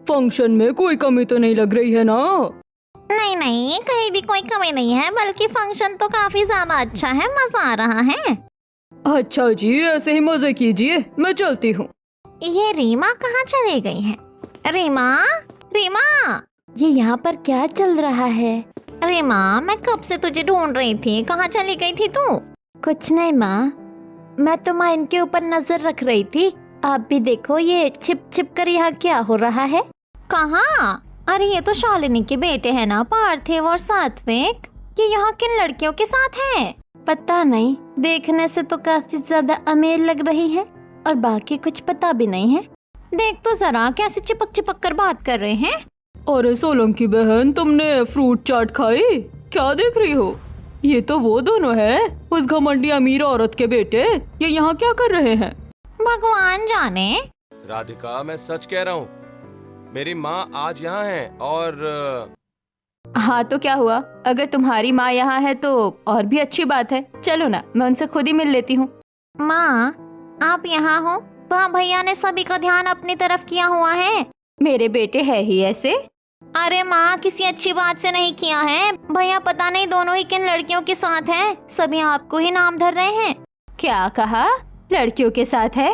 Function में कोई कमी तो नहीं लग रही है ना? नहीं नहीं, कहीं भी कोई कमी नहीं है, बल्कि फंक्शन तो काफी ज्यादा अच्छा है, मजा आ रहा है। अच्छा जी, ऐसे ही मजे कीजिए, मैं चलती हूँ। ये रीमा कहाँ चली गई है? रीमा, रीमा, ये यहाँ पर क्या चल रहा है? रीमा, मैं कब से तुझे ढूंढ रही थी, कहाँ चली गई थी तू? कुछ नहीं माँ, मैं तो माँ इनके ऊपर नजर रख रही थी। आप भी देखो ये छिप छिप कर यहाँ क्या हो रहा है। कहाँ? अरे ये तो शालिनी के बेटे हैं ना, पार्थिव और सात्विक। ये यहाँ किन लड़कियों के साथ हैं? पता नहीं, देखने से तो काफी ज्यादा अमीर लग रही है और बाकी कुछ पता भी नहीं है। देख तो जरा कैसे चिपक चिपक कर बात कर रहे हैं। अरे सोलंकी बहन, तुमने फ्रूट चाट खाई? क्या देख रही हो? ये तो वो दोनों है, उस घमंडी अमीर औरत के बेटे। ये यहाँ क्या कर रहे हैं? भगवान जाने। राधिका, मैं सच कह रहा हूँ, मेरी माँ आज यहाँ है और हाँ तो क्या हुआ, अगर तुम्हारी माँ यहाँ है तो और भी अच्छी बात है। चलो ना, मैं उनसे खुद ही मिल लेती हूँ। माँ, आप यहाँ हो? वहाँ भैया ने सभी का ध्यान अपनी तरफ किया हुआ है। मेरे बेटे है ही ऐसे। अरे माँ, किसी अच्छी बात से नहीं किया है। भैया पता नहीं दोनों ही किन लड़कियों के साथ हैं, सभी आपको ही नाम धर रहे हैं। क्या कहा? लड़कियों के साथ है?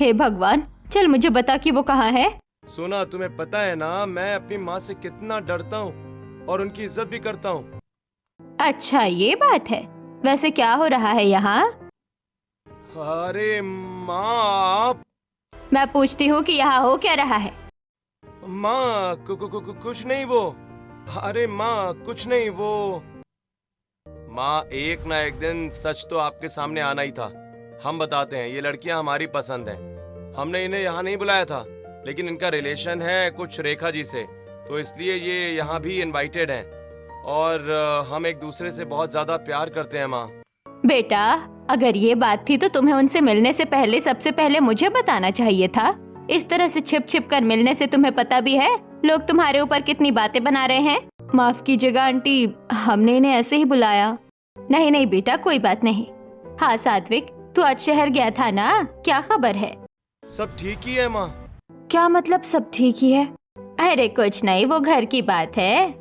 हे भगवान, चल मुझे बता कि वो कहाँ है। सोना, तुम्हें पता है ना मैं अपनी माँ से कितना डरता हूँ और उनकी इज्जत भी करता हूँ। अच्छा ये बात है। वैसे क्या हो रहा है यहाँ? अरे माँ, मैं पूछती हूँ कि यहाँ हो क्या रहा है? माँ कुछ नहीं वो। अरे माँ, कुछ नहीं वो। माँ, एक ना एक दिन सच तो आपके सामने आना ही था। हम बताते हैं, ये लड़कियां हमारी पसंद हैं। हमने इन्हें यहाँ नहीं बुलाया था, लेकिन इनका रिलेशन है कुछ रेखा जी से, तो इसलिए ये यहाँ भी इनवाइटेड हैं। और हम एक दूसरे से बहुत ज्यादा प्यार करते हैं माँ। बेटा, अगर ये बात थी तो तुम्हें उनसे मिलने से पहले सबसे पहले मुझे बताना चाहिए था। इस तरह से छिप छिप कर मिलने से तुम्हें पता भी है लोग तुम्हारे ऊपर कितनी बातें बना रहे हैं। माफ कीजिएगा आंटी, हमने इन्हें ऐसे ही बुलाया। नहीं नहीं बेटा, कोई बात नहीं। हाँ सात्विक, तू आज शहर गया था ना, क्या खबर है? सब ठीक ही है माँ। क्या मतलब सब ठीक ही है? अरे कुछ नहीं, वो घर की बात है।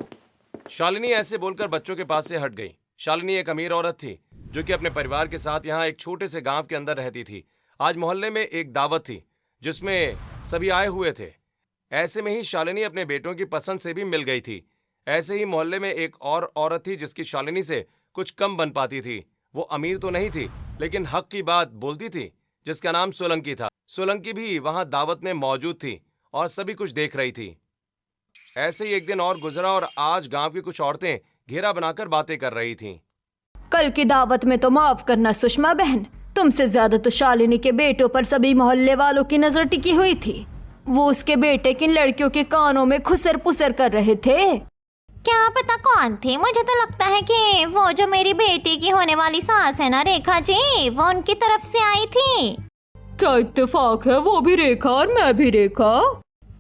शालिनी ऐसे बोलकर बच्चों के पास से हट गई। शालिनी एक अमीर औरत थी जो कि अपने परिवार के साथ यहाँ एक छोटे से गांव के अंदर रहती थी। आज मोहल्ले में एक दावत थी जिसमें सभी आए हुए थे। ऐसे में ही शालिनी अपने बेटों की पसंद से भी मिल गई थी। ऐसे ही मोहल्ले में एक और औरत थी जिसकी शालिनी से कुछ कम बन पाती थी। वो अमीर तो नहीं थी, लेकिन हक की बात बोलती थी, जिसका नाम सोलंकी था। सोलंकी भी वहां दावत में मौजूद थी और सभी कुछ देख रही थी। ऐसे ही एक दिन और गुजरा और आज गांव की कुछ औरतें घेरा बनाकर बातें कर रही थीं। कल की दावत में तो माफ करना सुषमा बहन, तुमसे ज्यादा तो शालिनी के बेटों पर सभी मोहल्ले वालों की नजर टिकी हुई थी। वो उसके बेटे किन लड़कियों के कानों में खुसर पुसर कर रहे थे। क्या पता कौन थी? मुझे तो लगता है कि वो जो मेरी बेटी की होने वाली सास है ना, रेखा जी, वो उनकी तरफ से आई थी। क्या इत्तेफाक है, वो भी रेखा और मैं भी रेखा।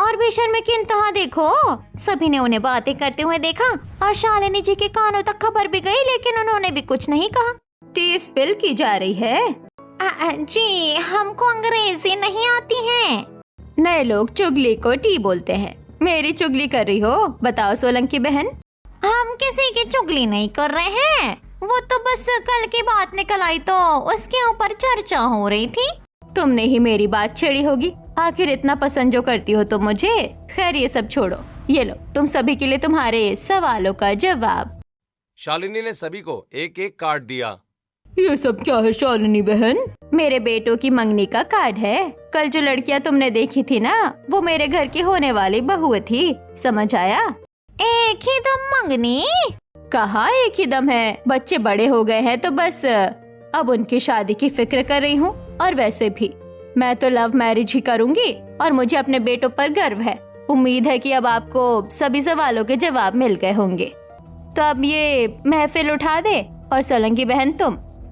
और बेशर्मी की इंतहा देखो, सभी ने उन्हें बातें करते हुए देखा और शालिनी जी के कानों तक खबर भी गई, लेकिन उन्होंने भी कुछ नहीं कहा। टी स्पिल की जा रही है। जी, हमको अंग्रेजी नहीं आती है। नए लोग चुगली को टी बोलते हैं। मेरी चुगली कर रही हो? बताओ सोलंकी बहन। हम किसी की चुगली नहीं कर रहे हैं, वो तो बस कल की बात निकल आई तो उसके ऊपर चर्चा हो रही थी। तुमने ही मेरी बात छेड़ी होगी, आखिर इतना पसंद जो करती हो तो मुझे। खैर ये सब छोड़ो, ये लो तुम सभी के लिए तुम्हारे सवालों का जवाब। शालिनी ने सभी को एक एक कार्ड दिया। ये सब क्या है शालिनी बहन? मेरे बेटों की मंगनी का कार्ड है। कल जो लड़कियां तुमने देखी थी ना, वो मेरे घर की होने वाली बहू थी, समझ आया? एक ही दम मंगनी? कहाँ एक ही दम है, बच्चे बड़े हो गए हैं तो बस अब उनकी शादी की फिक्र कर रही हूँ। और वैसे भी मैं तो लव मैरिज ही करूँगी और मुझे अपने बेटों पर गर्व है। उम्मीद है कि अब आपको सभी सवालों के जवाब मिल गए होंगे। तो अब ये महफिल उठा दे और सोलंकी बहन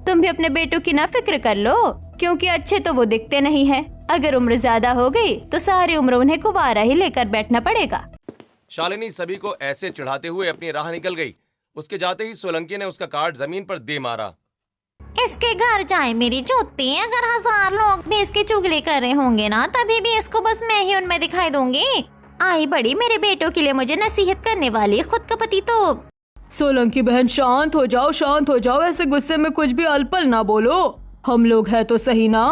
तुम भी अपने बेटों की ना फिक्र कर लो, क्योंकि अच्छे तो वो दिखते नहीं हैं। अगर उम्र ज्यादा हो गई तो सारी उम्र उन्हें कुंवारा ही लेकर बैठना पड़ेगा। शालिनी सभी को ऐसे चढ़ाते हुए अपनी राह निकल गई। उसके जाते ही सोलंकी ने उसका कार्ड जमीन पर दे मारा। इसके घर जाए मेरी जूती, अगर 1000 लोग भी इसकी चुगली कर रहे होंगे ना, तभी भी इसको बस मैं ही उनमें दिखाई दूंगी। आई बड़ी मेरे बेटों के लिए मुझे नसीहत करने वाली, खुद का पति तो। सोलंकी बहन शांत हो जाओ, शांत हो जाओ। ऐसे गुस्से में कुछ भी अलपल ना बोलो। हम लोग हैं तो सही ना,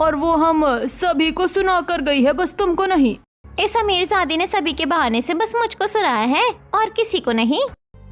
और वो हम सभी को सुना कर गई है, बस तुमको नहीं। इस अमीरजादी ने सभी के बहाने से बस मुझको सुनाया है और किसी को नहीं।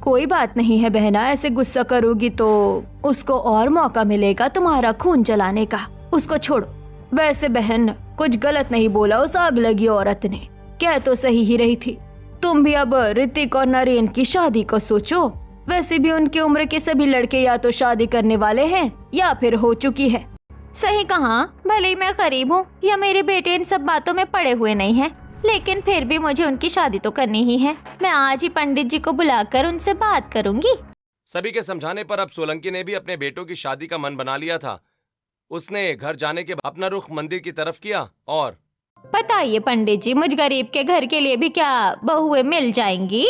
कोई बात नहीं है बहना, ऐसे गुस्सा करोगी तो उसको और मौका मिलेगा तुम्हारा खून जलाने का। उसको छोड़ो। वैसे बहन, कुछ गलत नहीं बोला उस आग लगी औरत ने, कह तो सही ही रही थी। तुम भी अब ऋतिक और नरेन की शादी को सोचो। वैसे भी उनकी उम्र के सभी लड़के या तो शादी करने वाले हैं या फिर हो चुकी है। सही कहा, भले ही मैं गरीब हूँ या मेरे बेटे इन सब बातों में पड़े हुए नहीं हैं, लेकिन फिर भी मुझे उनकी शादी तो करनी ही है। मैं आज ही पंडित जी को बुलाकर उनसे बात करूंगी। सभी के समझाने पर अब सोलंकी ने भी अपने बेटों की शादी का मन बना लिया था। उसने घर जाने के बाद अपना रुख मंदिर की तरफ किया और बताइए पंडित जी, मुझ गरीब के घर के लिए भी क्या बहुएं मिल जाएंगी?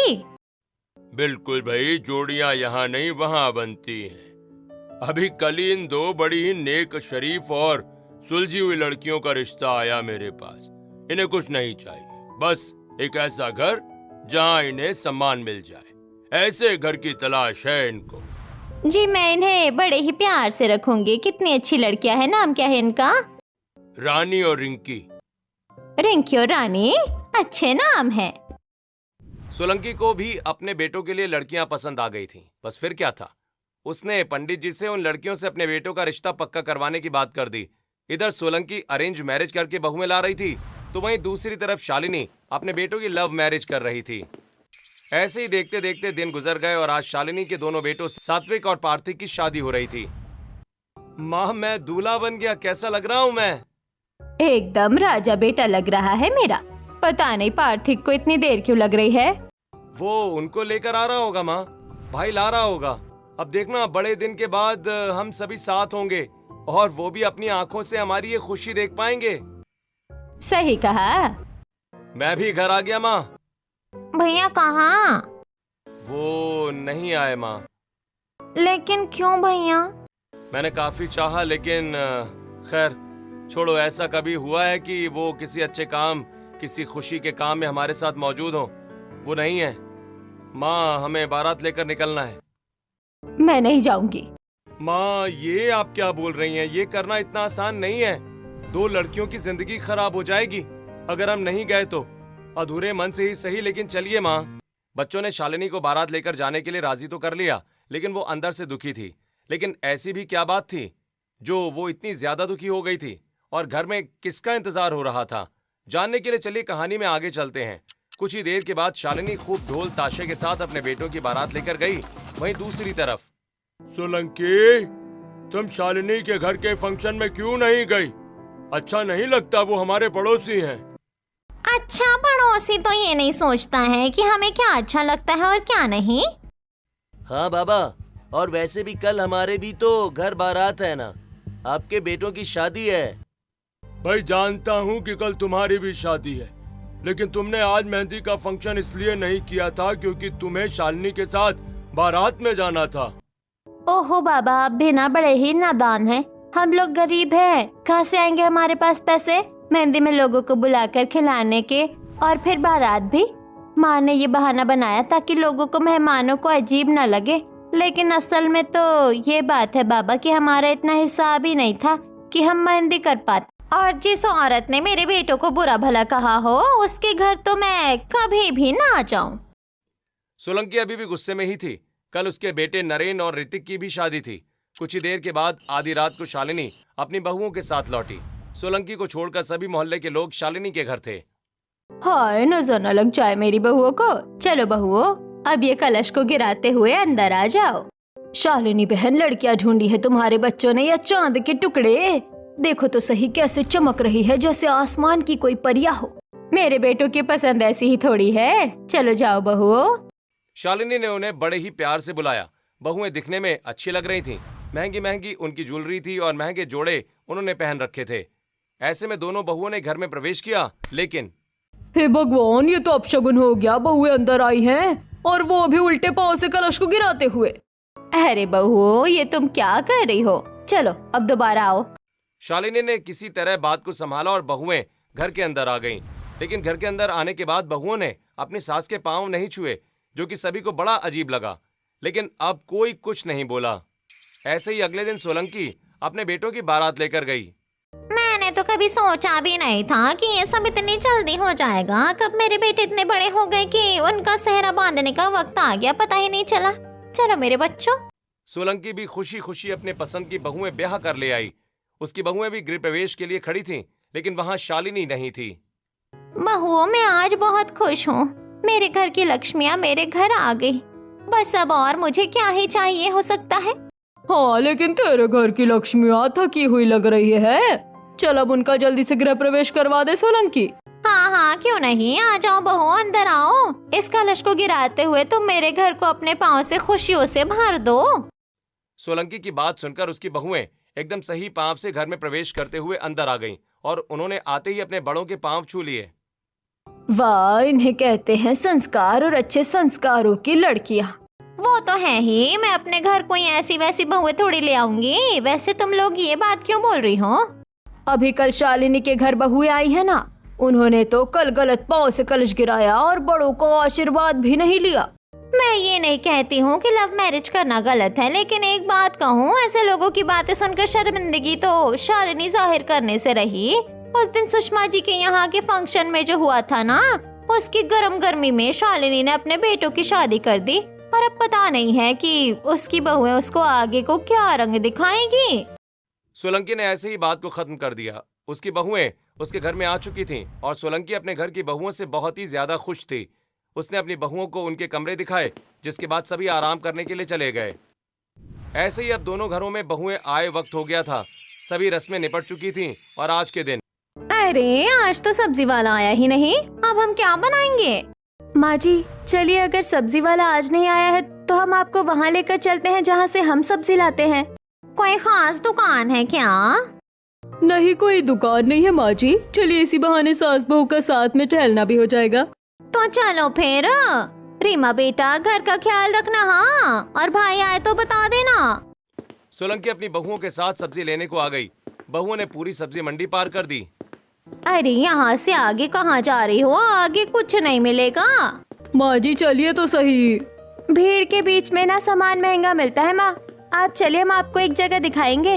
बिल्कुल भाई, जोड़ियां यहाँ नहीं वहाँ बनती हैं। अभी कल ही इन दो बड़ी ही नेक, शरीफ और सुलझी हुई लड़कियों का रिश्ता आया मेरे पास। इन्हें कुछ नहीं चाहिए, बस एक ऐसा घर जहाँ इन्हें सम्मान मिल जाए। ऐसे घर की तलाश है इनको। जी मैं इन्हें बड़े ही प्यार से रखूंगी। कितनी अच्छी लड़कियां हैं। नाम क्या है इनका? रानी और रिंकी। रिंकी और रानी, अच्छे नाम हैं। सोलंकी को भी अपने बेटों के लिए लड़कियां पसंद आ गई थीं। बस फिर क्या था, उसने पंडित जी से उन लड़कियों से अपने बेटों का रिश्ता पक्का करवाने की बात कर दी। इधर सोलंकी अरेंज मैरिज करके बहुएं ला रही थी, तो वहीं दूसरी तरफ शालिनी अपने बेटों की लव मैरिज कर रही थी। ऐसे ही देखते देखते दिन गुजर गए और आज शालिनी के दोनों बेटों सात्विक और पार्थिक की शादी हो रही थी। माँ, मैं दूल्हा बन गया, कैसा लग रहा हूँ मैं? एकदम राजा बेटा लग रहा है मेरा। पता नहीं पार्थिक को इतनी देर क्यों लग रही है। वो उनको लेकर आ रहा होगा माँ, भाई ला रहा होगा। अब देखना, बड़े दिन के बाद हम सभी साथ होंगे और वो भी अपनी आंखों से हमारी ये खुशी देख पाएंगे। सही कहा। मैं भी घर आ गया माँ। भैया कहाँ? वो नहीं आए माँ। लेकिन क्यों भैया? मैंने काफी चाहा, लेकिन खैर छोड़ो। ऐसा कभी हुआ है कि वो किसी अच्छे काम, किसी खुशी के काम में हमारे साथ मौजूद हो? वो नहीं है माँ। हमें बारात लेकर निकलना है। मैं नहीं जाऊंगी। माँ, ये आप क्या बोल रही हैं? ये करना इतना आसान नहीं है। दो लड़कियों की जिंदगी खराब हो जाएगी अगर हम नहीं गए तो। अधूरे मन से ही सही, लेकिन चलिए माँ। बच्चों ने शालिनी को बारात लेकर जाने के लिए राजी तो कर लिया, लेकिन वो अंदर से दुखी थी। लेकिन ऐसी भी क्या बात थी जो वो इतनी ज्यादा दुखी हो गई थी? और घर में किसका इंतजार हो रहा था? जानने के लिए चलिए कहानी में आगे चलते हैं। कुछ ही देर के बाद शालिनी खूब ढोल ताशे के साथ अपने बेटों की बारात लेकर गई। वहीं दूसरी तरफ सोलंकी, तुम शालिनी के घर के फंक्शन में क्यों नहीं गई? अच्छा नहीं लगता, वो हमारे पड़ोसी हैं। अच्छा, पड़ोसी तो ये नहीं सोचता है कि हमें क्या अच्छा लगता है और क्या नहीं। हाँ बाबा, और वैसे भी कल हमारे भी तो घर बारात है ना, आपके बेटों की शादी है। भाई जानता हूँ कि कल तुम्हारी भी शादी है, लेकिन तुमने आज मेहंदी का फंक्शन इसलिए नहीं किया था क्योंकि तुम्हें शालिनी के साथ बारात में जाना था। ओहो बाबा, आप भी ना बड़े ही नादान हैं। हम लोग गरीब हैं, कहाँ से आएंगे हमारे पास पैसे मेहंदी में लोगों को बुलाकर खिलाने के, और फिर बारात भी। माँ ने ये बहाना बनाया ताकि लोगों को, मेहमानों को अजीब न लगे, लेकिन असल में तो ये बात है बाबा कि हमारा इतना हिसाब ही नहीं था कि हम मेहंदी कर पाते। और जिस औरत ने मेरे बेटों को बुरा भला कहा हो, उसके घर तो मैं कभी भी ना जाऊं। सोलंकी अभी भी गुस्से में ही थी। कल उसके बेटे नरेन और ऋतिक की भी शादी थी। कुछ ही देर के बाद आधी रात को शालिनी अपनी बहुओं के साथ लौटी। सोलंकी को छोड़कर सभी मोहल्ले के लोग शालिनी के घर थे। हाय, नजर न लग जाए मेरी बहुओं को। चलो बहुओं, अब ये कलश को गिराते हुए अंदर आ जाओ। शालिनी बहन, लड़कियां ढूंढी है तुम्हारे बच्चों ने या चांद के टुकड़े? देखो तो सही कैसे चमक रही है, जैसे आसमान की कोई परिया हो। मेरे बेटों की पसंद ऐसी ही थोड़ी है। चलो जाओ बहुओं। शालिनी ने उन्हें बड़े ही प्यार से बुलाया। बहुएं दिखने में अच्छी लग रही थीं। महंगी महंगी उनकी ज्वेलरी थी और महंगे जोड़े उन्होंने पहन रखे थे। ऐसे में दोनों बहुओं ने घर में प्रवेश किया, लेकिन हे भगवान, ये तो अपशगुन हो गया। बहुएं अंदर आई हैं और वो भी उल्टे पांव से कलश को गिराते हुए। अरे बहुओं, ये तुम क्या कर रही हो? चलो अब दोबारा आओ। शालिनी ने किसी तरह बात को संभाला और बहुएं घर के अंदर आ गईं। लेकिन घर के अंदर आने के बाद बहुओं ने अपनी सास के पांव नहीं छुए, जो कि सभी को बड़ा अजीब लगा। लेकिन अब कोई कुछ नहीं बोला। ऐसे ही अगले दिन सोलंकी अपने बेटों की बारात लेकर गई। मैंने तो कभी सोचा भी नहीं था कि ये सब इतनी जल्दी हो जाएगा। कब मेरे बेटे इतने बड़े हो गए कि उनका सेहरा बांधने का वक्त आ गया, पता ही नहीं चला। चलो मेरे बच्चों। सोलंकी भी खुशी खुशी अपने पसंद की बहुएं ब्याह कर ले आई। उसकी बहुएं भी गृह प्रवेश के लिए खड़ी थीं, लेकिन वहां शालिनी नहीं थी। बहुओं मैं आज बहुत खुश हूँ। मेरे घर की लक्ष्मियाँ मेरे घर आ गई। बस अब और मुझे क्या ही चाहिए हो सकता है। हाँ, लेकिन तेरे घर की लक्ष्मियाँ थकी हुई लग रही है। चल अब उनका जल्दी से गृह प्रवेश करवा दे सोलंकी। हाँ हाँ, क्यों नहीं, आ जाओ बहू, अंदर आओ। इस कलश को गिराते हुए तुम मेरे घर को अपने पाँव से खुशियों से भर दो। सोलंकी की बात सुनकर उसकी बहुएं एकदम सही पांव से घर में प्रवेश करते हुए अंदर आ गईं और उन्होंने आते ही अपने बड़ों के पांव छू लिए। वाह, इन्हें कहते हैं संस्कार और अच्छे संस्कारों की लड़कियाँ। वो तो है ही, मैं अपने घर कोई ऐसी वैसी बहुएं थोड़ी ले आऊंगी। वैसे तुम लोग ये बात क्यों बोल रही हो? अभी कल शालिनी के घर बहुएं आई है ना, उन्होंने तो कल गलत पांव से कलश गिराया और बड़ों को आशीर्वाद भी नहीं लिया। मैं ये नहीं कहती हूँ कि लव मैरिज करना गलत है, लेकिन एक बात कहूँ, ऐसे लोगों की बातें सुनकर शर्मिंदगी तो शालिनी जाहिर करने से रही। उस दिन सुषमा जी के यहाँ के फंक्शन में जो हुआ था ना, उसकी गर्म गर्मी में शालिनी ने अपने बेटों की शादी कर दी और अब पता नहीं है कि उसकी बहुएं उसको आगे को क्या रंग दिखाएंगी। सोलंकी ने ऐसे ही बात को खत्म कर दिया। उसकी बहुएं उसके घर में आ चुकी थीं और सोलंकी अपने घर की बहुओं से बहुत ही ज्यादा खुश थी। उसने अपनी बहुओं को उनके कमरे दिखाए, जिसके बाद सभी आराम करने के लिए चले गए। ऐसे ही अब दोनों घरों में बहुएं आए वक्त हो गया था। सभी रस्में निपट चुकी थीं और आज के दिन अरे आज तो सब्जी वाला आया ही नहीं, अब हम क्या बनाएंगे? माँ जी चलिए, अगर सब्जी वाला आज नहीं आया है तो हम आपको वहाँ लेकर चलते हैं जहाँ से हम सब्जी लाते हैं। कोई खास दुकान है क्या? नहीं, कोई दुकान नहीं है माँ जी। चलिए इसी बहाने सास बहू का साथ में टहलना भी हो जाएगा। तो चलो फिर। रीमा बेटा, घर का ख्याल रखना। हाँ, और भाई आए तो बता देना। सोलंकी अपनी बहुओं के साथ सब्जी लेने को आ गई। बहुओं ने पूरी सब्जी मंडी पार कर दी। अरे यहाँ से आगे कहाँ जा रही हो? आगे कुछ नहीं मिलेगा। माँ जी चलिए तो सही। भीड़ के बीच में ना सामान महंगा मिलता है माँ, आप चलिए, हम आपको एक जगह दिखाएंगे।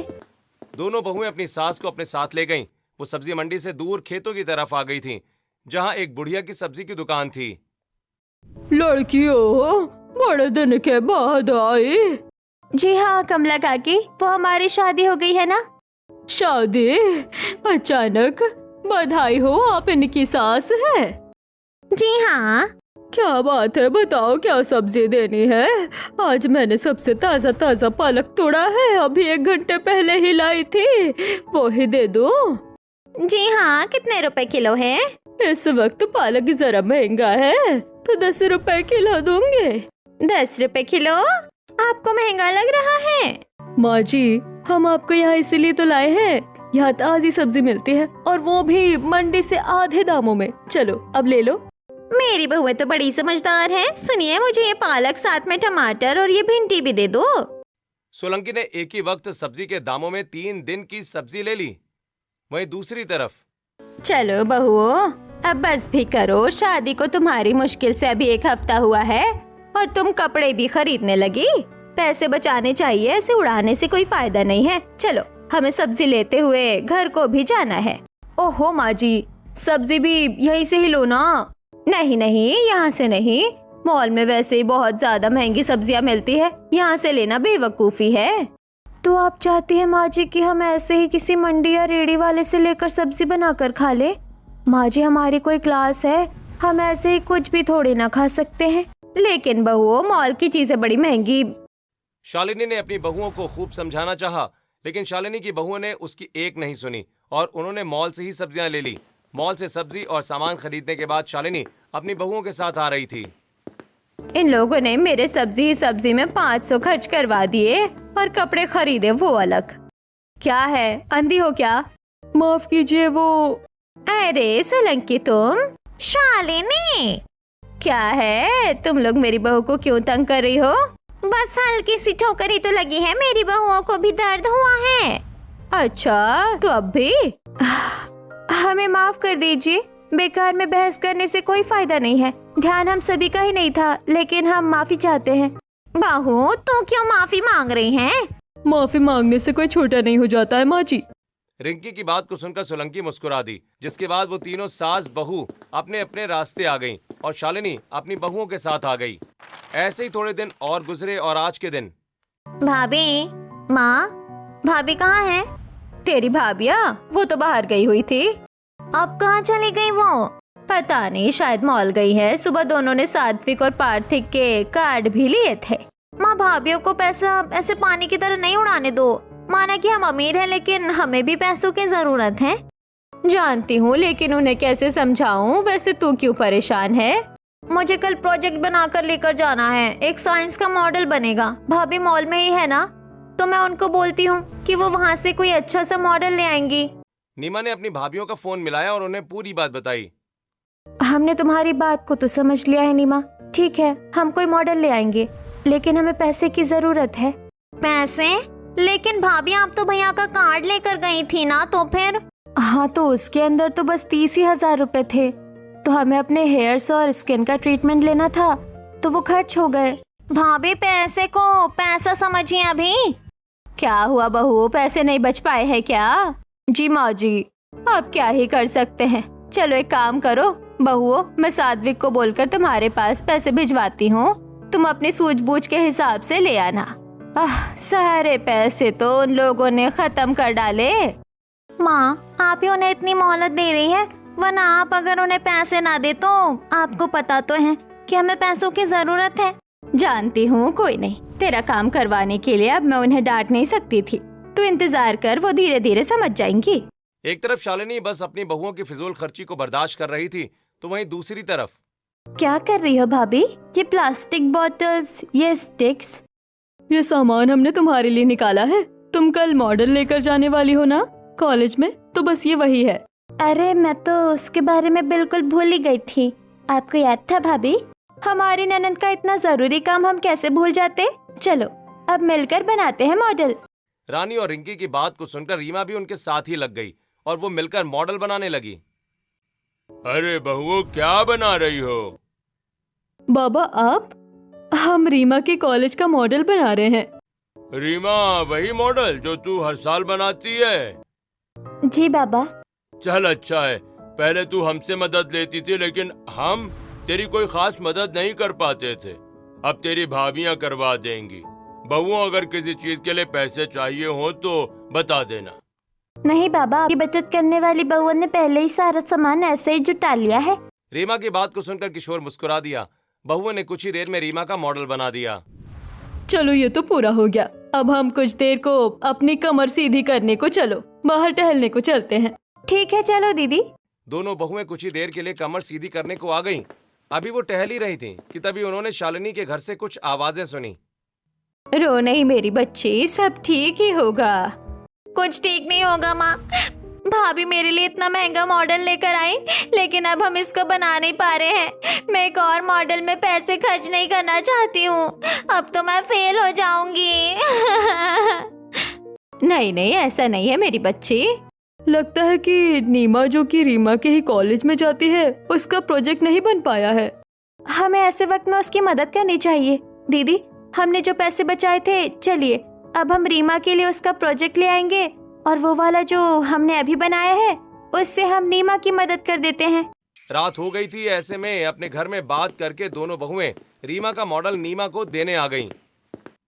दोनों बहुएं अपनी सास को अपने साथ ले गईं। वो सब्जी मंडी से दूर खेतों की तरफ आ गई थीं, जहां एक बुढ़िया की सब्जी की दुकान थी। लड़कियों, बड़े दिन के बाद आई। जी हाँ कमला काकी, वो हमारी शादी हो गई है ना। शादी? अचानक? बधाई हो, आप इनकी सास है? जी हाँ। क्या बात है, बताओ क्या सब्जी देनी है? आज मैंने सबसे ताजा ताजा पालक तोड़ा है, अभी 1 घंटे पहले ही लाई थी, वो ही दे दो। जी हाँ, कितने रुपए किलो है? इस वक्त पालक जरा महंगा है तो 10 रुपए किलो दूंगे। 10 रुपए किलो? आपको महंगा लग रहा है? माँ जी, हम आपको यहाँ इसीलिए तो लाए हैं, यहाँ ताजी सब्जी मिलती है और वो भी मंडी से आधे दामों में। चलो अब ले लो। मेरी बहुएं तो बड़ी समझदार है। सुनिए, मुझे ये पालक, साथ में टमाटर और ये भिंडी भी दे दो। सोलंकी ने एक ही वक्त सब्जी के दामों में 3 दिन की सब्जी ले ली। वहीं दूसरी तरफ चलो बहुओं, अब बस भी करो, शादी को तुम्हारी मुश्किल से अभी 1 हफ्ता हुआ है और तुम कपड़े भी खरीदने लगी। पैसे बचाने चाहिए, ऐसे उड़ाने से कोई फायदा नहीं है। चलो, हमें सब्जी लेते हुए घर को भी जाना है। ओहो माँ जी, सब्जी भी यहीं से ही लो ना। नहीं नहीं, यहाँ से नहीं, मॉल में वैसे ही बहुत ज्यादा महंगी सब्जियाँ मिलती है, यहाँ से लेना बेवकूफी है। तो आप चाहती हैं माँ जी कि हम ऐसे ही किसी मंडी या रेडी वाले से लेकर सब्जी बनाकर खा ले? माँ जी, हमारी कोई क्लास है, हम ऐसे ही कुछ भी थोड़ी ना खा सकते हैं। लेकिन बहुओं, मॉल की चीजें बड़ी महंगी। शालिनी ने अपनी बहुओं को खूब समझाना चाहा, लेकिन शालिनी की बहुओं ने उसकी एक नहीं सुनी और उन्होंने मॉल से ही सब्जियां ले ली। मॉल से सब्जी और सामान खरीदने के बाद शालिनी अपनी बहुओं के साथ आ रही थी। इन लोगों ने मेरे सब्जी में 500 खर्च करवा दिए और कपड़े खरीदे वो अलग। क्या है, अंधी हो क्या? माफ कीजिए, वो अरे सोलंकी, तुम। शालिनी, क्या है, तुम लोग मेरी बहू को क्यों तंग कर रही हो? बस हल्की सी ठोकर ही तो लगी है, मेरी बहुओं को भी दर्द हुआ है। अच्छा, तो अब भी? हमें माफ कर दीजिए, बेकार में बहस करने से कोई फायदा नहीं है। ध्यान हम सभी का ही नहीं था, लेकिन हम माफी चाहते हैं। बहू, तो क्यों माफी मांग रही हैं? माफी मांगने से कोई छोटा नहीं हो जाता है माँ जी। रिंकी की बात को सुनकर सोलंकी मुस्कुरा दी, जिसके बाद वो तीनों सास बहू अपने अपने रास्ते आ गईं और शालिनी अपनी बहुओं के साथ आ गई। ऐसे ही थोड़े दिन और गुजरे और आज के दिन भाभी, माँ, भाभी कहाँ है? तेरी भाभिया वो तो बाहर गई हुई थी। अब कहाँ चली गई वो? पता नहीं, शायद मॉल गई है। सुबह दोनों ने सात्विक और पार्थिक के कार्ड भी लिए थे। माँ, भाभीियों को पैसा ऐसे पानी की तरह नहीं उड़ाने दो। माना कि हम अमीर हैं, लेकिन हमें भी पैसों की जरूरत है। जानती हूँ, लेकिन उन्हें कैसे समझाऊं? वैसे तू क्यों परेशान है? मुझे कल प्रोजेक्ट बनाकर लेकर जाना है। एक साइंस का मॉडल बनेगा। भाभी मॉल में ही है ना, तो मैं उनको बोलती हूँ कि वो वहाँ से कोई अच्छा सा मॉडल ले आएंगी। नीमा ने अपनी भाभियों का फोन मिलाया और उन्हें पूरी बात बताई। हमने तुम्हारी बात को तो समझ लिया है नीमा। ठीक है, हम कोई मॉडल ले आएंगे, लेकिन हमें पैसे की जरूरत है। पैसे? लेकिन भाभी, आप तो भैया का कार्ड लेकर गई थी ना, तो फिर? हाँ, तो उसके अंदर तो बस 30,000 रुपए थे। तो हमें अपने हेयर्स और स्किन का ट्रीटमेंट लेना था, तो वो खर्च हो गए। भाभी, पैसे को पैसा समझिए अभी। क्या हुआ बहू, पैसे नहीं बच पाए हैं क्या? जी माँ जी, अब क्या ही कर सकते हैं। चलो एक काम करो बहुओं, मैं सात्विक को बोलकर तुम्हारे पास पैसे भिजवाती हूँ। तुम अपनी सूझबूझ के हिसाब से ले आना। सारे पैसे तो उन लोगों ने खत्म कर डाले। माँ, आप ही उन्हें इतनी मोहलत दे रही है, वरना आप अगर उन्हें पैसे ना दे तो आपको पता तो है कि हमें पैसों की जरूरत है। जानती हूँ, कोई नहीं। तेरा काम करवाने के लिए अब मैं उन्हें डांट नहीं सकती थी। तू इंतजार कर, वो धीरे धीरे समझ जाएंगी। एक तरफ शालिनी बस अपनी बहुओं की फिजूल खर्ची को बर्दाश्त कर रही थी, तो वहीं दूसरी तरफ क्या कर रही हो भाभी? ये प्लास्टिक बॉटल्स, ये स्टिक्स, ये सामान हमने तुम्हारे लिए निकाला है। तुम कल मॉडल लेकर जाने वाली हो ना कॉलेज में, तो बस ये वही है। अरे मैं तो उसके बारे में बिल्कुल भूल ही गई थी। आपको याद था भाभी? हमारी ननद का इतना जरूरी काम हम कैसे भूल जाते। चलो अब मिलकर बनाते हैं मॉडल। रानी और रिंकी की बात को सुनकर रीमा भी उनके साथ ही लग गई और वो मिलकर मॉडल बनाने लगी। अरे बहुओं, क्या बना रही हो? बाबा आप? हम रीमा के कॉलेज का मॉडल बना रहे हैं। रीमा, वही मॉडल जो तू हर साल बनाती है? जी बाबा। चल अच्छा है, पहले तू हमसे मदद लेती थी, लेकिन हम तेरी कोई खास मदद नहीं कर पाते थे। अब तेरी भाभियां करवा देंगी। बहुओं, अगर किसी चीज के लिए पैसे चाहिए हो तो बता देना। नहीं बाबा, आपकी बचत करने वाली बहुओं ने पहले ही सारा सामान ऐसे ही जुटा लिया है। रीमा की बात को सुनकर किशोर मुस्कुरा दिया। बहुओं ने कुछ ही देर में रीमा का मॉडल बना दिया। चलो ये तो पूरा हो गया। अब हम कुछ देर को अपनी कमर सीधी करने को चलो, बाहर टहलने को चलते हैं। ठीक है, चलो दीदी। दोनों बहुएं कुछ ही देर के लिए कमर सीधी करने को आ गईं। अभी वो टहल ही रही थीं कि तभी उन्होंने शालिनी के घर से कुछ आवाजें सुनी। रो नहीं मेरी बच्ची, सब ठीक ही होगा। कुछ ठीक नहीं होगा माँ। भाभी मेरे लिए इतना महंगा मॉडल लेकर आई, लेकिन अब हम इसको बना नहीं पा रहे हैं। मैं एक और मॉडल में पैसे खर्च नहीं करना चाहती हूँ। अब तो मैं फेल हो जाऊंगी। नहीं नहीं, ऐसा नहीं है मेरी बच्ची। लगता है कि नीमा, जो कि रीमा के ही कॉलेज में जाती है, उसका प्रोजेक्ट नहीं बन पाया है। हमें ऐसे वक्त में उसकी मदद करनी चाहिए। दीदी, हमने जो पैसे बचाए थे, चलिए अब हम रीमा के लिए उसका प्रोजेक्ट ले आएंगे, और वो वाला जो हमने अभी बनाया है उससे हम नीमा की मदद कर देते हैं। रात हो गई थी। ऐसे में अपने घर में बात करके दोनों बहुएं रीमा का मॉडल नीमा को देने आ गईं।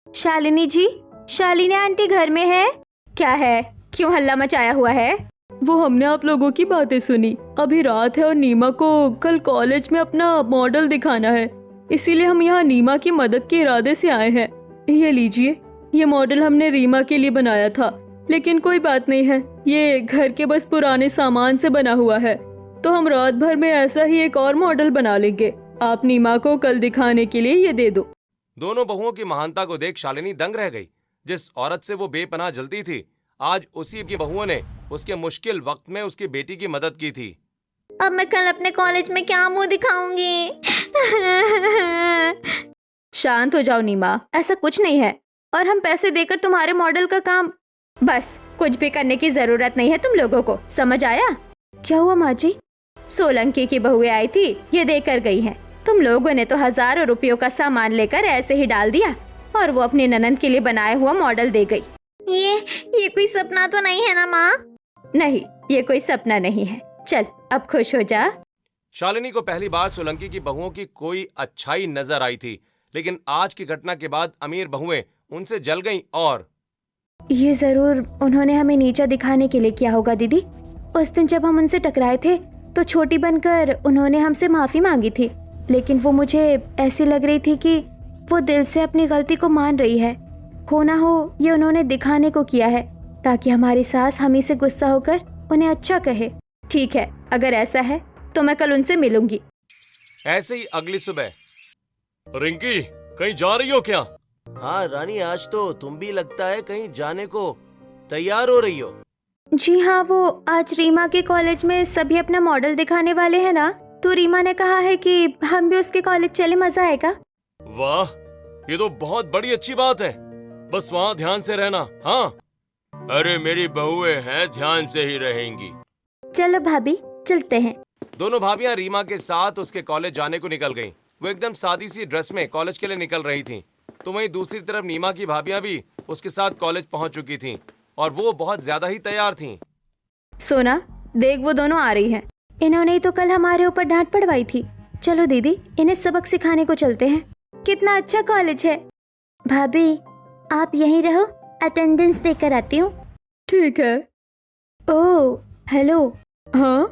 शालिनी जी, शालिनी आंटी घर में है? क्या है, क्यों हल्ला मचाया हुआ है? वो हमने आप लोगों की बातें सुनी। अभी रात है और नीमा को कल कॉलेज में अपना मॉडल दिखाना है, इसीलिए हम यहाँ नीमा की मदद के इरादे से आए हैं। ये लीजिए, ये मॉडल हमने रीमा के लिए बनाया था, लेकिन कोई बात नहीं है, ये घर के बस पुराने सामान से बना हुआ है, तो हम रात भर में ऐसा ही एक और मॉडल बना लेंगे। आप नीमा को कल दिखाने के लिए ये दे दो। दोनों बहुओं की महानता को देख शालिनी दंग रह गई। जिस औरत से वो बेपनाह जलती थी, आज उसी की बहुओं ने उसके मुश्किल वक्त में उसकी बेटी की मदद की थी। अब मैं कल अपने कॉलेज में क्या मुंह दिखाऊंगी? शांत हो जाओ नीमा, ऐसा कुछ नहीं है, और हम पैसे देकर तुम्हारे मॉडल का काम, बस कुछ भी करने की जरूरत नहीं है तुम लोगों को, समझ आया? क्या हुआ माँ जी? सोलंकी की बहुएं आई थी, ये देकर गई हैं। तुम लोगों ने तो हजारों रुपयों का सामान लेकर ऐसे ही डाल दिया और वो अपनी ननद के लिए बनाया हुआ मॉडल दे गई। ये कोई सपना तो नहीं है ना माँ? नहीं, ये कोई सपना नहीं है। चल अब खुश हो जा। शालिनी को पहली बार सोलंकी की बहुओं की कोई अच्छाई नजर आई थी, लेकिन आज की घटना के बाद अमीर बहुएं उनसे जल गईं और ये जरूर उन्होंने हमें नीचा दिखाने के लिए किया होगा दीदी। उस दिन जब हम उनसे टकराए थे तो छोटी बनकर उन्होंने हमसे माफी मांगी थी, लेकिन वो मुझे ऐसी लग रही थी कि वो दिल से अपनी गलती को मान रही है। हो ना हो ये उन्होंने दिखाने को किया है ताकि हमारी सास हम ही से गुस्सा होकर उन्हें अच्छा कहे। ठीक है, अगर ऐसा है तो मैं कल उनसे मिलूंगी। ऐसे ही अगली सुबह। रिंकी, कहीं जा रही हो क्या? हाँ रानी, आज तो तुम भी लगता है कहीं जाने को तैयार हो रही हो। जी हाँ, वो आज रीमा के कॉलेज में सभी अपना मॉडल दिखाने वाले हैं ना, तो रीमा ने कहा है कि हम भी उसके कॉलेज चले, मजा आएगा। वाह, ये तो बहुत बड़ी अच्छी बात है। बस वहाँ ध्यान से रहना। हाँ, अरे मेरी बहुएं हैं, ध्यान से ही रहेंगी। चलो भाभी चलते हैं। दोनों भाभियां रीमा के साथ उसके कॉलेज जाने को निकल गईं। वो एकदम सादी सी ड्रेस में कॉलेज के लिए निकल रही थीं। तो वहीं दूसरी तरफ नीमा की भाभियां भी उसके साथ कॉलेज पहुंच चुकी थीं और वो बहुत ज्यादा ही तैयार थीं। सोना देख, वो दोनों आ रही हैं। इन्होंने ही तो कल हमारे ऊपर डांट पड़वाई थी। चलो दीदी, इन्हें सबक सिखाने को चलते हैं। कितना अच्छा कॉलेज है। भाभी आप यहीं रहो, अटेंडेंस देकर आती हूँ। ठीक है। Oh hello. हाँ,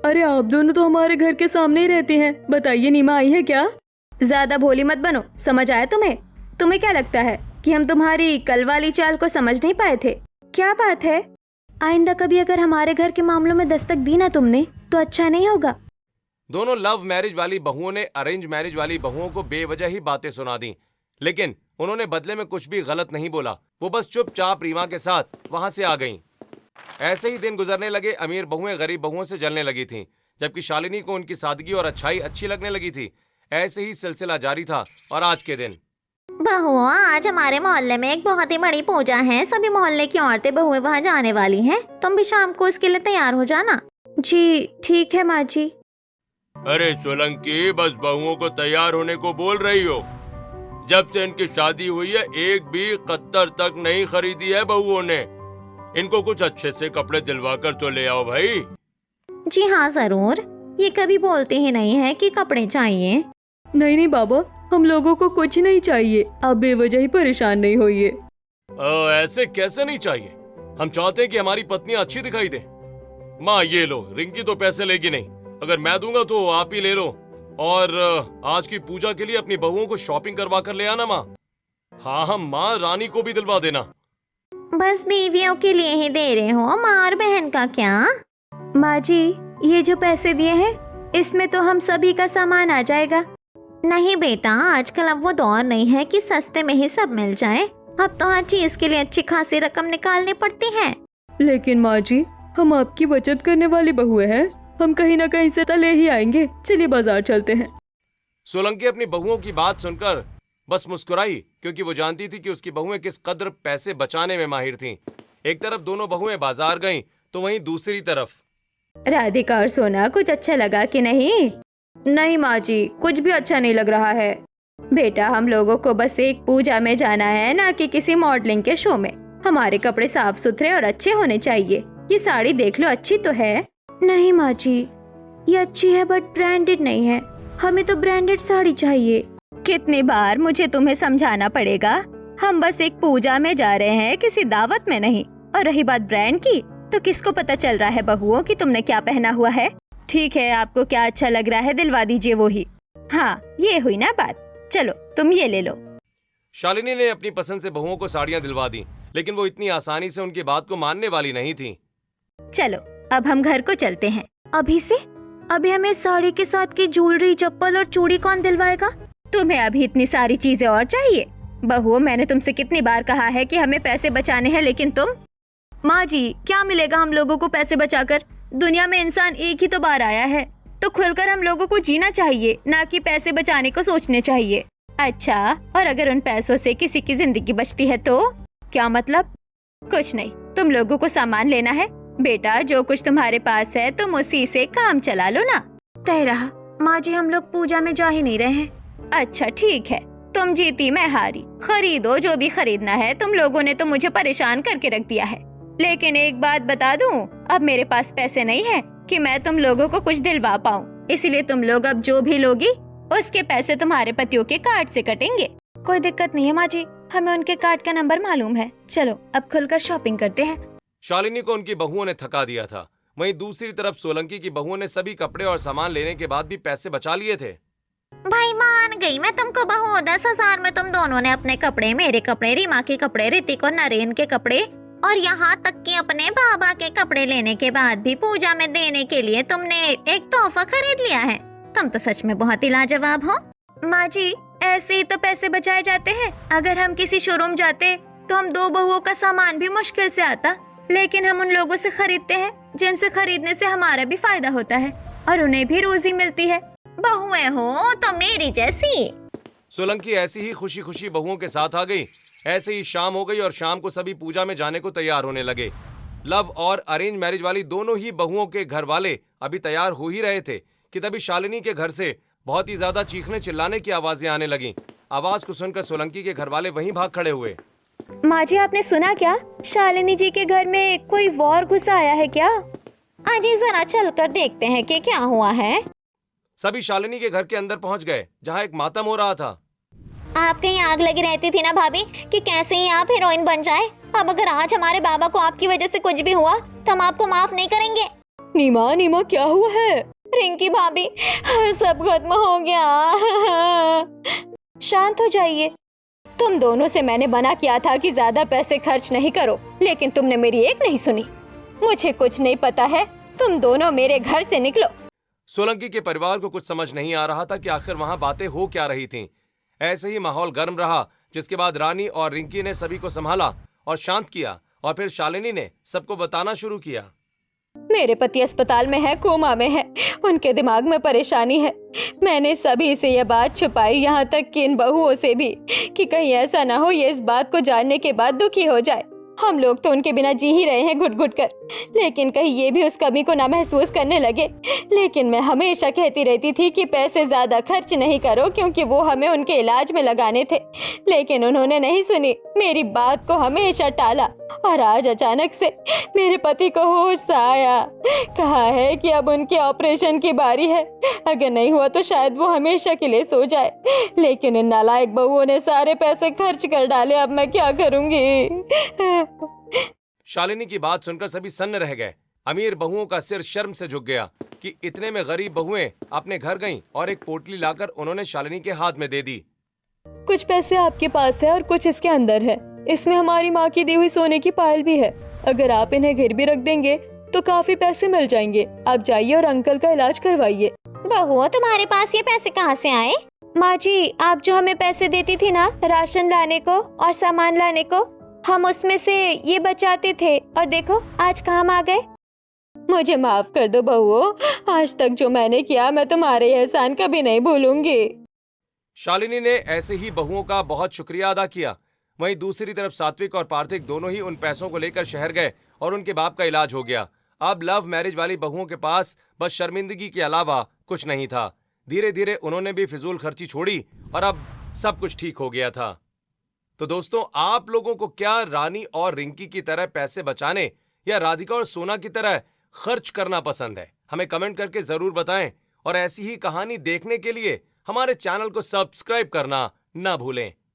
अरे आप दोनों तो हमारे घर के सामने ही रहती हैं। बताइए नीमा आई है क्या? ज्यादा भोली मत बनो, समझ आया तुम्हें? तुम्हें क्या लगता है कि हम तुम्हारी कल वाली चाल को समझ नहीं पाए थे? क्या बात है? आइंदा कभी अगर हमारे घर के मामलों में दस्तक दी ना तुमने तो अच्छा नहीं होगा। दोनों लव मैरिज वाली बहुओं ने अरेंज मैरिज वाली बहुओं को बेवजह ही बातें सुना दी, लेकिन उन्होंने बदले में कुछ भी गलत नहीं बोला। वो बस चुपचाप रीमा के साथ वहां से आ गईं। ऐसे ही दिन गुजरने लगे। अमीर बहुएं गरीब बहुओं से जलने लगी थीं, जबकि शालिनी को उनकी सादगी और अच्छाई अच्छी लगने लगी थी। ऐसे ही सिलसिला जारी था और आज के दिन। बहुआ, आज हमारे मोहल्ले में एक बहुत ही बड़ी पूजा है। सभी मोहल्ले की औरतें बहुएं वहाँ जाने वाली हैं। तुम भी शाम को इसके लिए तैयार हो जाना। जी ठीक है माँ जी। अरे सोलंकी, बस बहुओं को तैयार होने को बोल रही हो? जब से इनकी शादी हुई है एक भी कत्तर तक नहीं खरीदी है बहुओं ने। इनको कुछ अच्छे से कपड़े दिलवा कर तो ले आओ भाई। जी हाँ जरूर। ये कभी बोलते ही नहीं है कि कपड़े चाहिए। नहीं नहीं बाबा, हम लोगों को कुछ नहीं चाहिए। आप बेवजह ही परेशान नहीं होइए। ऐसे कैसे नहीं चाहिए? हम चाहते हैं कि हमारी पत्नियां अच्छी दिखाई दे। माँ ये लो, रिंकी तो पैसे लेगी नहीं, अगर मैं दूंगा तो आप ही ले लो। और आज की पूजा के लिए अपनी बहुओं को शॉपिंग करवा कर ले आना माँ। हाँ हाँ माँ, रानी को भी दिलवा देना। बस बीवियों के लिए ही दे रहे हो, माँ और बहन का क्या? माँ जी, ये जो पैसे दिए हैं इसमें तो हम सभी का सामान आ जाएगा। नहीं बेटा, आजकल अब वो दौर नहीं है कि सस्ते में ही सब मिल जाए। अब तो हर चीज के लिए अच्छी खासी रकम निकालनी पड़ती है। लेकिन माँ जी, हम आपकी बचत करने वाली बहुएं हैं। हम कहीं ना कहीं से तो ले ही आएंगे। चलिए बाजार चलते हैं। सोलंकी अपनी बहुओं की बात सुनकर बस मुस्कुराई, क्योंकि वो जानती थी कि उसकी बहुएं किस कदर पैसे बचाने में माहिर थीं। एक तरफ दोनों बहुएं बाजार गईं, तो वहीं दूसरी तरफ राधिका और सोना, कुछ अच्छा लगा कि नहीं? नहीं माँ जी, कुछ भी अच्छा नहीं लग रहा है। बेटा, हम लोगों को बस एक पूजा में जाना है, ना कि किसी मॉडलिंग के शो में। हमारे कपड़े साफ सुथरे और अच्छे होने चाहिए। ये साड़ी देख लो, अच्छी तो है। नहीं माँ जी, ये अच्छी है बट ब्रांडेड नहीं है। हमें तो ब्रांडेड साड़ी चाहिए। कितनी बार मुझे तुम्हें समझाना पड़ेगा? हम बस एक पूजा में जा रहे हैं, किसी दावत में नहीं। और रही बात ब्रांड की, तो किसको पता चल रहा है बहुओं कि तुमने क्या पहना हुआ है? ठीक है, आपको क्या अच्छा लग रहा है दिलवा दीजिए वो ही। हाँ, ये हुई ना बात। चलो तुम ये ले लो। शालिनी ने अपनी पसंद से बहुओं को साड़ियां दिलवा दी, लेकिन वो इतनी आसानी से उनकी बात को मानने वाली नहीं थी। चलो अब हम घर को चलते हैं। अभी से? अभी हमें साड़ी के साथ की ज्वेलरी, चप्पल और चूड़ी कौन दिलवाएगा? तुम्हें अभी इतनी सारी चीजें और चाहिए? बहुओं, मैंने तुमसे कितनी बार कहा है कि हमें पैसे बचाने हैं, लेकिन तुम। माँ जी, क्या मिलेगा हम लोगों को पैसे बचाकर? दुनिया में इंसान एक ही तो बार आया है, तो खुलकर हम लोगों को जीना चाहिए, ना कि पैसे बचाने को सोचने चाहिए। अच्छा, और अगर उन पैसों से किसी की जिंदगी बचती है तो क्या मतलब? कुछ नहीं, तुम लोगों को सामान लेना है। बेटा, जो कुछ तुम्हारे पास है तुम उसी से काम चला लो ना। तय रहा। माँ जी, हम लोग पूजा में जा ही नहीं रहे हैं। अच्छा ठीक है, तुम जीती मैं हारी, खरीदो जो भी खरीदना है। तुम लोगों ने तो मुझे परेशान करके रख दिया है। लेकिन एक बात बता दूं, अब मेरे पास पैसे नहीं है कि मैं तुम लोगों को कुछ दिलवा पाऊं। इसलिए तुम लोग अब जो भी लोगी उसके पैसे तुम्हारे पतियों के कार्ड से कटेंगे। कोई दिक्कत नहीं है माँ जी, हमें उनके कार्ड का नंबर मालूम है। चलो अब खुलकर शॉपिंग करते हैं। शालिनी को उनकी बहुओं ने थका दिया था। वहीं दूसरी तरफ सोलंकी की बहुओं ने सभी कपड़े और सामान लेने के बाद भी पैसे बचा लिए थे। भाई मान गई मैं तुमको बहू, 10,000 में तुम दोनों ने अपने कपड़े, मेरे कपड़े, रीमा के कपड़े, ऋतिक और नरेन के कपड़े और यहाँ तक कि अपने बाबा के कपड़े लेने के बाद भी पूजा में देने के लिए तुमने एक तोहफा खरीद लिया है। तुम तो सच में बहुत ही लाजवाब हो। माँ जी, ऐसे ही तो पैसे बचाए जाते हैं। अगर हम किसी शोरूम जाते तो हम 2 बहुओं का सामान भी मुश्किल से आता, लेकिन हम उन लोगों से खरीदते हैं जिनसे खरीदने से हमारा भी फायदा होता है और उन्हें भी रोजी मिलती है। बहुएं हो तो मेरी जैसी। सोलंकी ऐसी ही खुशी खुशी बहुओं के साथ आ गई। ऐसे ही शाम हो गई और शाम को सभी पूजा में जाने को तैयार होने लगे। लव और अरेंज मैरिज वाली दोनों ही बहुओं के घर वाले अभी तैयार हो ही रहे थे कि तभी शालिनी के घर से बहुत ही ज्यादा चीखने चिल्लाने की आवाजें आने लगी। आवाज को सुनकर सोलंकी के घर वाले वहीं भाग खड़े हुए। माँ जी, आपने सुना क्या? शालिनी जी के घर में कोई वॉर घुसा आया है क्या? अजी जरा चलकर देखते हैं कि क्या हुआ है। सभी शालिनी के घर के अंदर पहुंच गए जहां एक मातम हो रहा था। आप कहीं आग लगी रहती थी ना भाभी कि कैसे ही आप हीरोइन बन जाए। अब अगर आज हमारे बाबा को आपकी वजह से कुछ भी हुआ तो हम आपको माफ नहीं करेंगे। नीमा, नीमा क्या हुआ है? रिंकी भाभी, सब खत्म हो गया। शांत हो जाइए। तुम दोनों से मैंने मना किया था कि ज्यादा पैसे खर्च नहीं करो, लेकिन तुमने मेरी एक नहीं सुनी। मुझे कुछ नहीं पता है, तुम दोनों मेरे घर से निकलो। सोलंकी के परिवार को कुछ समझ नहीं आ रहा था कि आखिर वहां बातें हो क्या रही थीं। ऐसे ही माहौल गर्म रहा, जिसके बाद रानी और रिंकी ने सभी को संभाला और शांत किया और फिर शालिनी ने सबको बताना शुरू किया। मेरे पति अस्पताल में है, कोमा में है, उनके दिमाग में परेशानी है। मैंने सभी से यह बात छुपाई, यहाँ तक कि इन बहुओं से भी, कि कहीं ऐसा ना हो ये इस बात को जानने के बाद दुखी हो जाए। हम लोग तो उनके बिना जी ही रहे हैं घुट घुट कर, लेकिन कहीं ये भी उस कमी को ना महसूस करने लगे। लेकिन मैं हमेशा कहती रहती थी कि पैसे ज्यादा खर्च नहीं करो, क्योंकि वो हमें उनके इलाज में लगाने थे। लेकिन उन्होंने नहीं सुनी, मेरी बात को हमेशा टाला। और आज अचानक से मेरे पति को होश आया। कहा है कि अब उनके ऑपरेशन की बारी है, अगर नहीं हुआ तो शायद वो हमेशा के लिए सो जाए। लेकिन इन नालायक बहुओं ने सारे पैसे खर्च कर डाले, अब मैं क्या करूंगी? शालिनी की बात सुनकर सभी सन्न रह गए। अमीर बहुओं का सिर शर्म से झुक गया कि इतने में गरीब बहुएं अपने घर गईं और एक पोटली लाकर उन्होंने शालिनी के हाथ में दे दी। कुछ पैसे आपके पास है और कुछ इसके अंदर है। इसमें हमारी माँ की दी हुई सोने की पायल भी है। अगर आप इन्हें गिरवी रख देंगे तो काफी पैसे मिल जाएंगे। आप जाइए और अंकल का इलाज करवाइए। बहुओं, तुम्हारे पास ये पैसे कहाँ से आए? माँ जी, आप जो हमें पैसे देती थी ना राशन लाने को और सामान लाने को, हम उसमें से ये बचाते थे और देखो आज काम आ गए। मुझे माफ कर दो बहुओं, आज तक जो मैंने किया मैं तुम्हारे एहसान कभी नहीं भूलूंगी। शालिनी ने ऐसे ही बहुओं का बहुत शुक्रिया अदा किया। वहीं दूसरी तरफ सात्विक और पार्थिक दोनों ही उन पैसों को लेकर शहर गए और उनके बाप का इलाज हो गया। अब लव मैरिज वाली बहुओं के पास बस शर्मिंदगी के अलावा कुछ नहीं था। धीरे धीरे उन्होंने भी फिजूल खर्ची छोड़ी और अब सब कुछ ठीक हो गया था। तो दोस्तों, आप लोगों को क्या रानी और रिंकी की तरह पैसे बचाने या राधिका और सोना की तरह खर्च करना पसंद है? हमें कमेंट करके जरूर बताएं और ऐसी ही कहानी देखने के लिए हमारे चैनल को सब्सक्राइब करना ना भूलें।